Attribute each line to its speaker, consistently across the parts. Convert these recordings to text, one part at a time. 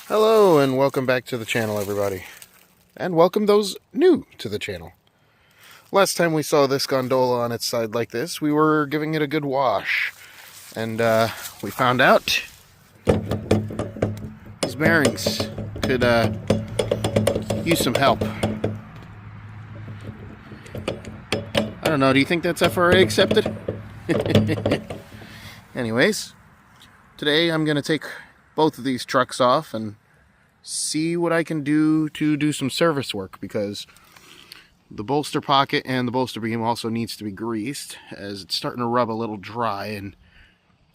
Speaker 1: Hello and welcome back to the channel, everybody. And welcome those new to the channel. Last time we saw this gondola on its side like this, we were giving it a good wash. And we found out these bearings could use some help. I don't know, do you think that's FRA accepted? Anyways, today I'm going to take both of these trucks off and see what I can do to do some service work, because the bolster pocket and the bolster beam also needs to be greased, as it's starting to rub a little dry and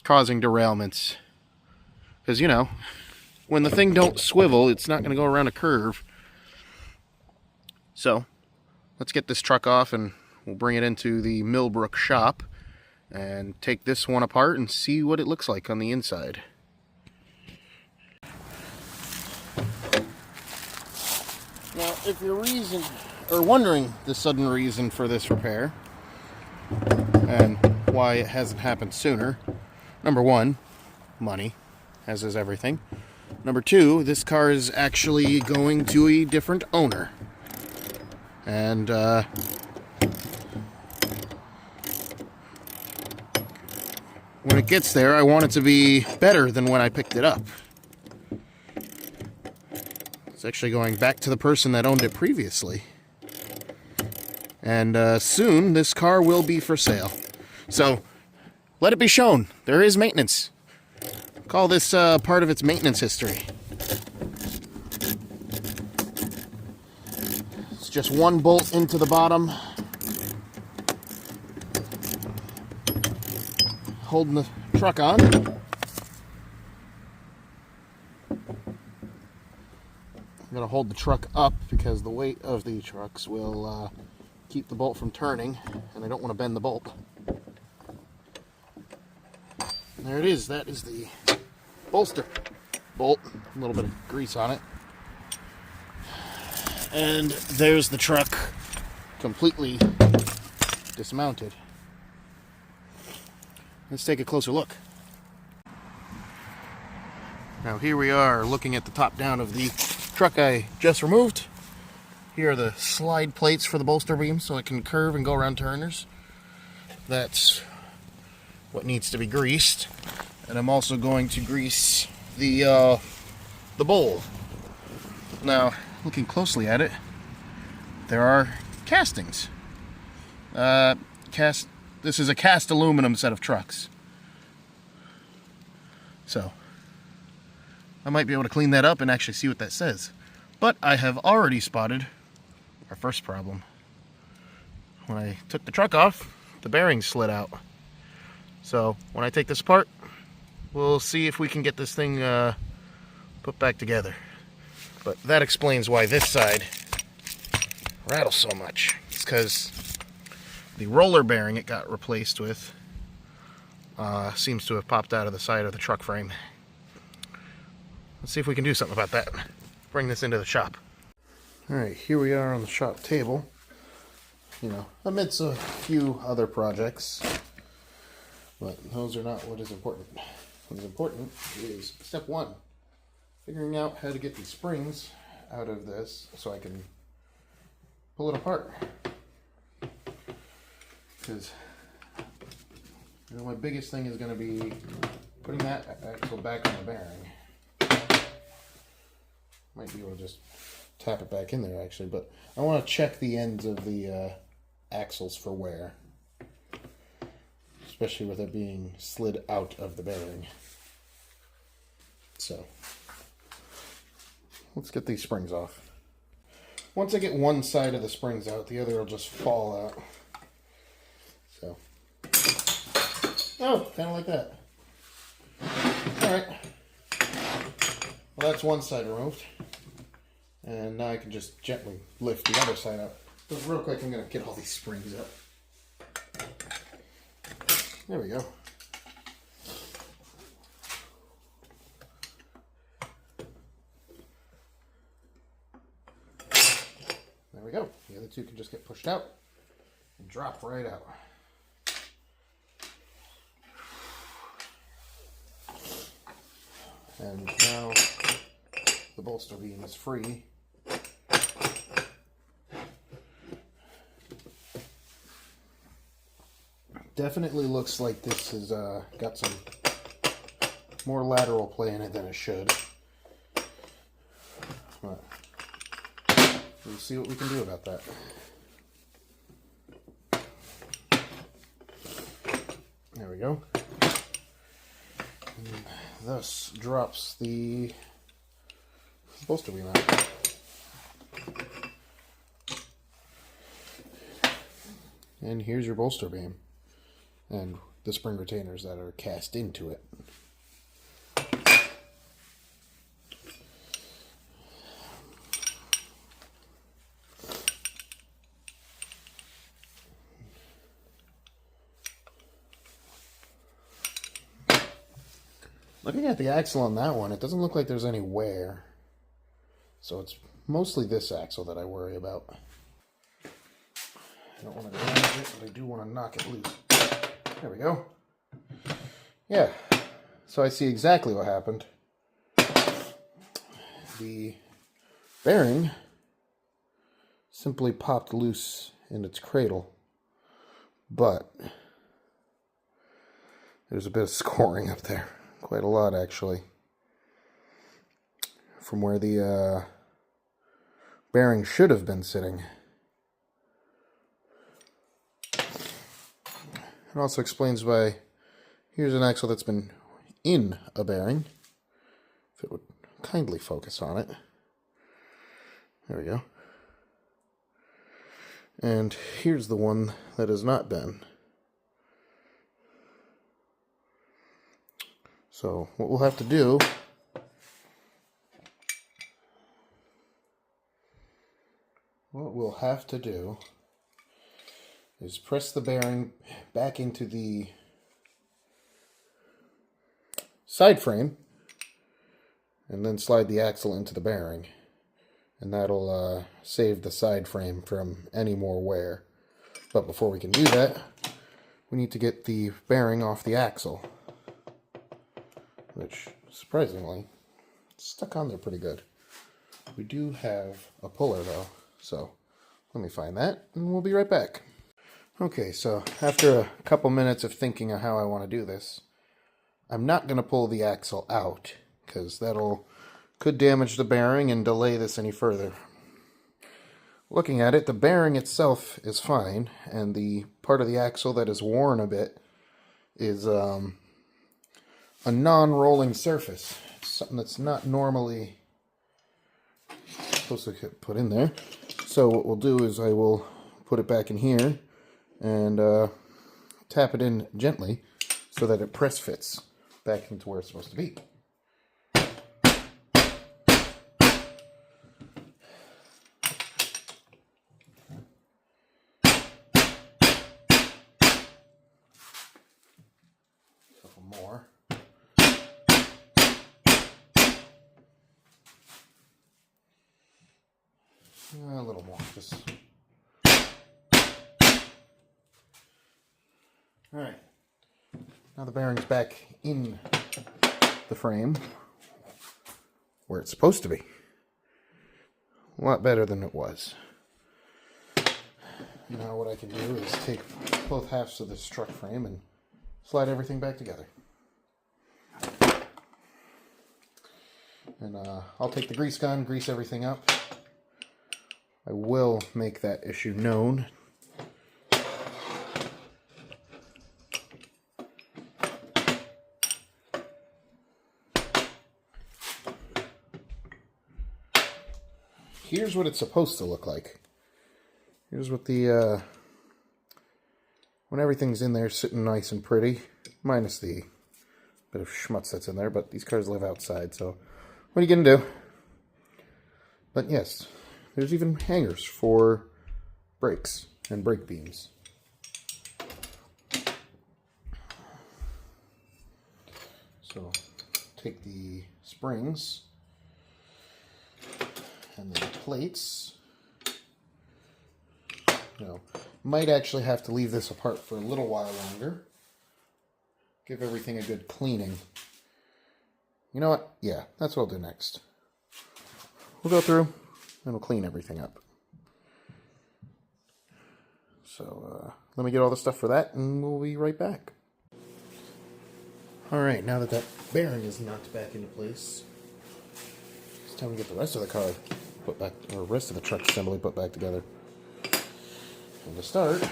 Speaker 1: causing derailments. Because, you know, when the thing don't swivel, it's not going to go around a curve. So let's get this truck off and we'll bring it into the Millbrook shop and take this one apart and see what it looks like on the inside. Now, if you're wondering the sudden reason for this repair and why it hasn't happened sooner, number one, money, as is everything. Number two, this car is actually going to a different owner. And when it gets there, I want it to be better than when I picked it up. It's actually going back to the person that owned it previously. And soon, this car will be for sale. So, let it be shown. There is maintenance. Call this part of its maintenance history. It's just one bolt into the bottom, holding the truck on. I'm going to hold the truck up because the weight of the trucks will keep the bolt from turning, and I don't want to bend the bolt. There it is. That is the bolster bolt. A little bit of grease on it. And there's the truck completely dismounted. Let's take a closer look. Now here we are looking at the top down of the truck I just removed. Here are the slide plates for the bolster beam so it can curve and go around turners. That's what needs to be greased. And I'm also going to grease the bowl. Now, looking closely at it, there are castings. This is a cast aluminum set of trucks. So I might be able to clean that up and actually see what that says. But I have already spotted our first problem. When I took the truck off, the bearings slid out. So when I take this apart, we'll see if we can get this thing put back together. But that explains why this side rattles so much. It's because the roller bearing it got replaced with seems to have popped out of the side of the truck frame. Let's see if we can do something about that. Bring this into the shop. Alright, here we are on the shop table. You know, amidst a few other projects. But those are not what is important. What is important is step one. Figuring out how to get these springs out of this so I can pull it apart. Because, you know, my biggest thing is going to be putting that axle back on the bearing. Might be able to just tap it back in there, actually, but I want to check the ends of the axles for wear, especially with it being slid out of the bearing. So let's get these springs off. Once I get one side of the springs out, the other will just fall out. So, oh, kind of like that. All right. Well, that's one side removed. And now I can just gently lift the other side up. So real quick, I'm going to get all these springs up. There we go. There we go. The other two can just get pushed out and drop right out. And now bolster beam is free. Definitely looks like this has got some more lateral play in it than it should. But we'll see what we can do about that. There we go. And thus drops the bolster beam out. And here's your bolster beam and the spring retainers that are cast into it. Looking at the axle on that one, it doesn't look like there's any wear. So it's mostly this axle that I worry about. I don't want to damage it, but I do want to knock it loose. There we go. Yeah, so I see exactly what happened. The bearing simply popped loose in its cradle, but there's a bit of scoring up there. Quite a lot, actually. From where the bearing should have been sitting. It also explains why here's an axle that's been in a bearing. If it would kindly focus on it. There we go. And here's the one that has not been. So what we'll have to do is press the bearing back into the side frame and then slide the axle into the bearing, and that'll save the side frame from any more wear. But before we can do that, we need to get the bearing off the axle, which surprisingly it's stuck on there pretty good. We do have a puller though, so let me find that and we'll be right back. Okay, so after a couple minutes of thinking of how I want to do this, I'm not going to pull the axle out because could damage the bearing and delay this any further. Looking at it, the bearing itself is fine, and the part of the axle that is worn a bit is a non-rolling surface. It's something that's not normally supposed to get put in there. So what we'll do is I will put it back in here and tap it in gently so that it press fits back into where it's supposed to be. Couple more. A little more. Just. All right. Now the bearing's back in the frame where it's supposed to be. A lot better than it was. Now what I can do is take both halves of this truck frame and slide everything back together. And I'll take the grease gun, grease everything up. I will make that issue known. Here's what it's supposed to look like. Here's what the, when everything's in there sitting nice and pretty, minus the bit of schmutz that's in there, but these cars live outside, so what are you going to do? But yes, there's even hangers for brakes and brake beams. So take the springs and the plates. Might actually have to leave this apart for a little while longer. Give everything a good cleaning. You know what? Yeah, that's what I'll do next. we'll go through and we'll clean everything up. So let me get all the stuff for that and we'll be right back. Alright, now that that bearing is knocked back into place, it's time to get the rest of the car put back, or rest of the truck assembly put back together. And to start,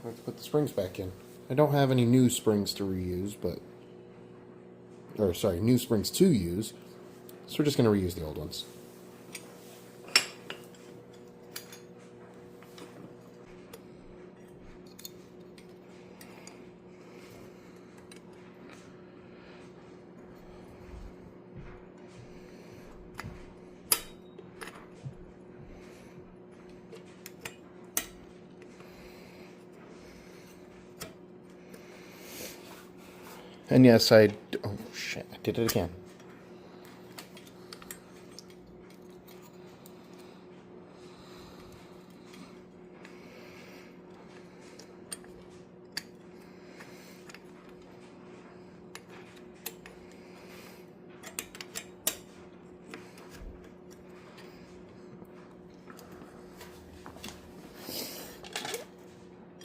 Speaker 1: let's put the springs back in. I don't have any new springs to reuse, new springs to use, so we're just going to reuse the old ones. And yes, oh shit, I did it again.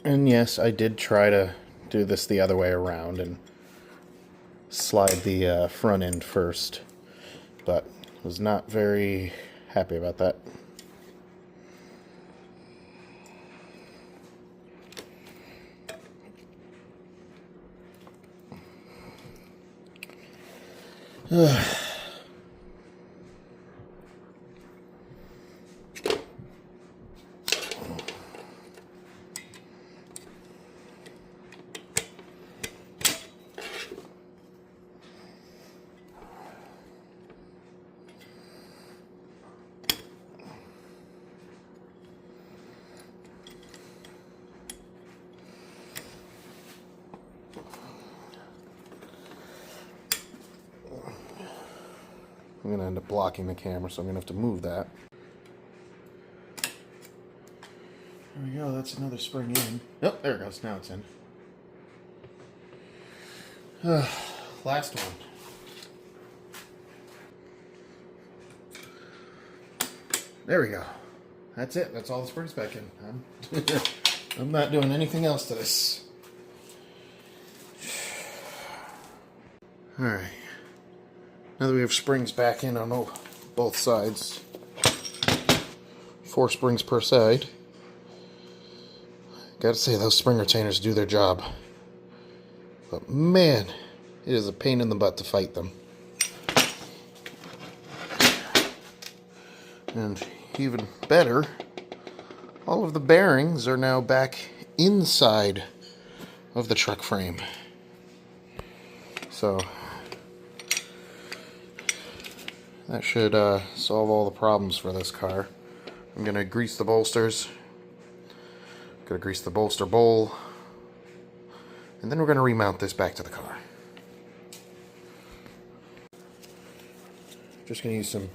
Speaker 1: And yes, I did try to do this the other way around and slide the front end first, but was not very happy about that. I'm going to end up blocking the camera, so I'm going to have to move that. There we go, that's another spring in. Oh, there it goes, now it's in. Last one. There we go. That's it, that's all the springs back in. I'm not doing anything else to this. Alright. Now that we have springs back in on both sides, 4 springs per side, gotta say those spring retainers do their job. But man, it is a pain in the butt to fight them. And even better, all of the bearings are now back inside of the truck frame. So that should solve all the problems for this car. I'm going to grease the bolsters. Going to grease the bolster bowl. And then we're going to remount this back to the car. Just going to use some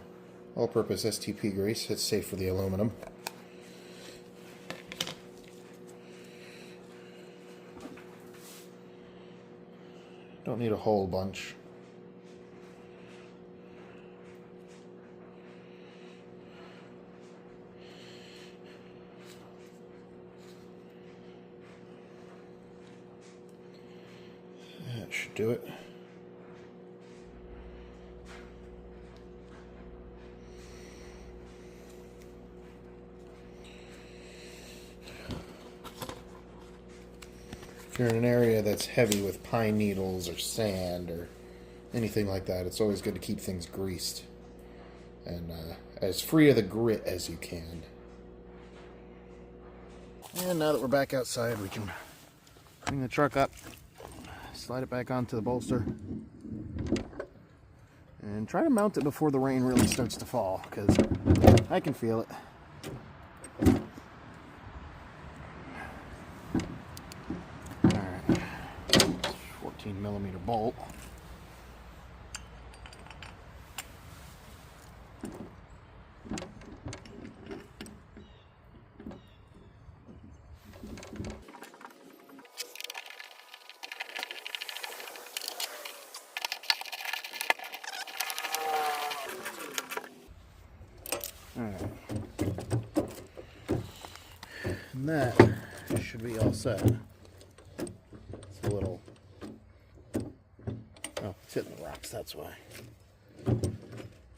Speaker 1: all-purpose STP grease. It's safe for the aluminum. Don't need a whole bunch. That should do it. If you're in an area that's heavy with pine needles or sand or anything like that, it's always good to keep things greased and as free of the grit as you can. And now that we're back outside, we can bring the truck up, slide it back onto the bolster, and try to mount it before the rain really starts to fall, because I can feel it. Alright, 14mm bolt. Alright. And that should be all set. It's a little... Oh, it's hitting the rocks, that's why.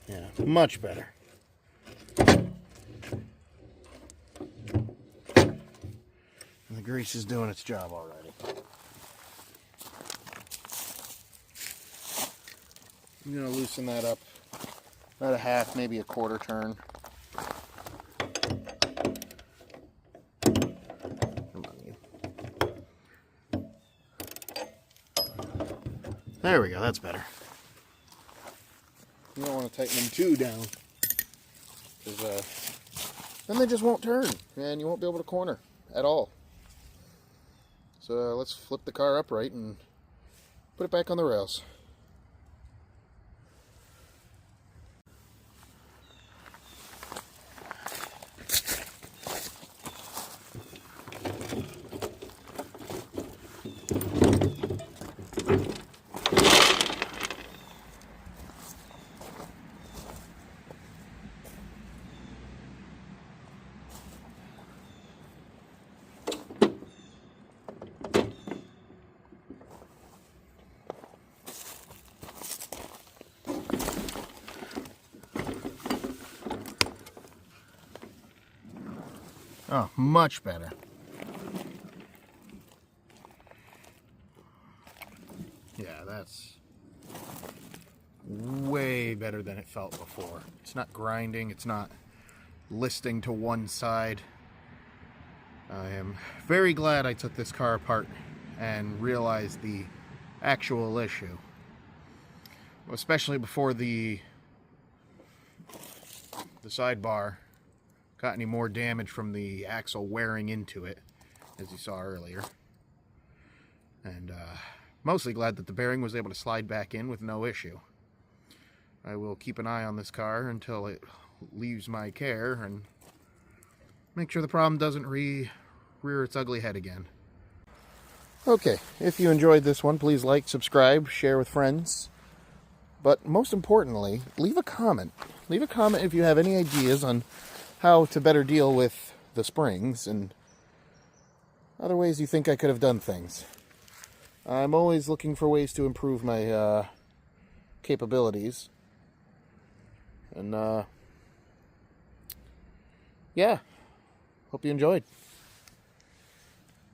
Speaker 1: Yeah, much better. And the grease is doing its job already. I'm going to loosen that up about a half, maybe a quarter turn. Come on, you. There we go, that's better. You don't want to tighten them too down, because then they just won't turn, and you won't be able to corner at all. So let's flip the car upright and put it back on the rails. Oh, much better. Yeah, that's way better than it felt before. It's not grinding, it's not listing to one side. I am very glad I took this car apart and realized the actual issue. Especially before the sidebar got any more damage from the axle wearing into it, as you saw earlier. And mostly glad that the bearing was able to slide back in with no issue. I will keep an eye on this car until it leaves my care and make sure the problem doesn't rear its ugly head again. Okay, if you enjoyed this one, please like, subscribe, share with friends. But most importantly, leave a comment. Leave a comment if you have any ideas on how to better deal with the springs and other ways you think I could have done things. I'm always looking for ways to improve my capabilities. And yeah, hope you enjoyed.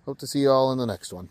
Speaker 1: Hope to see you all in the next one.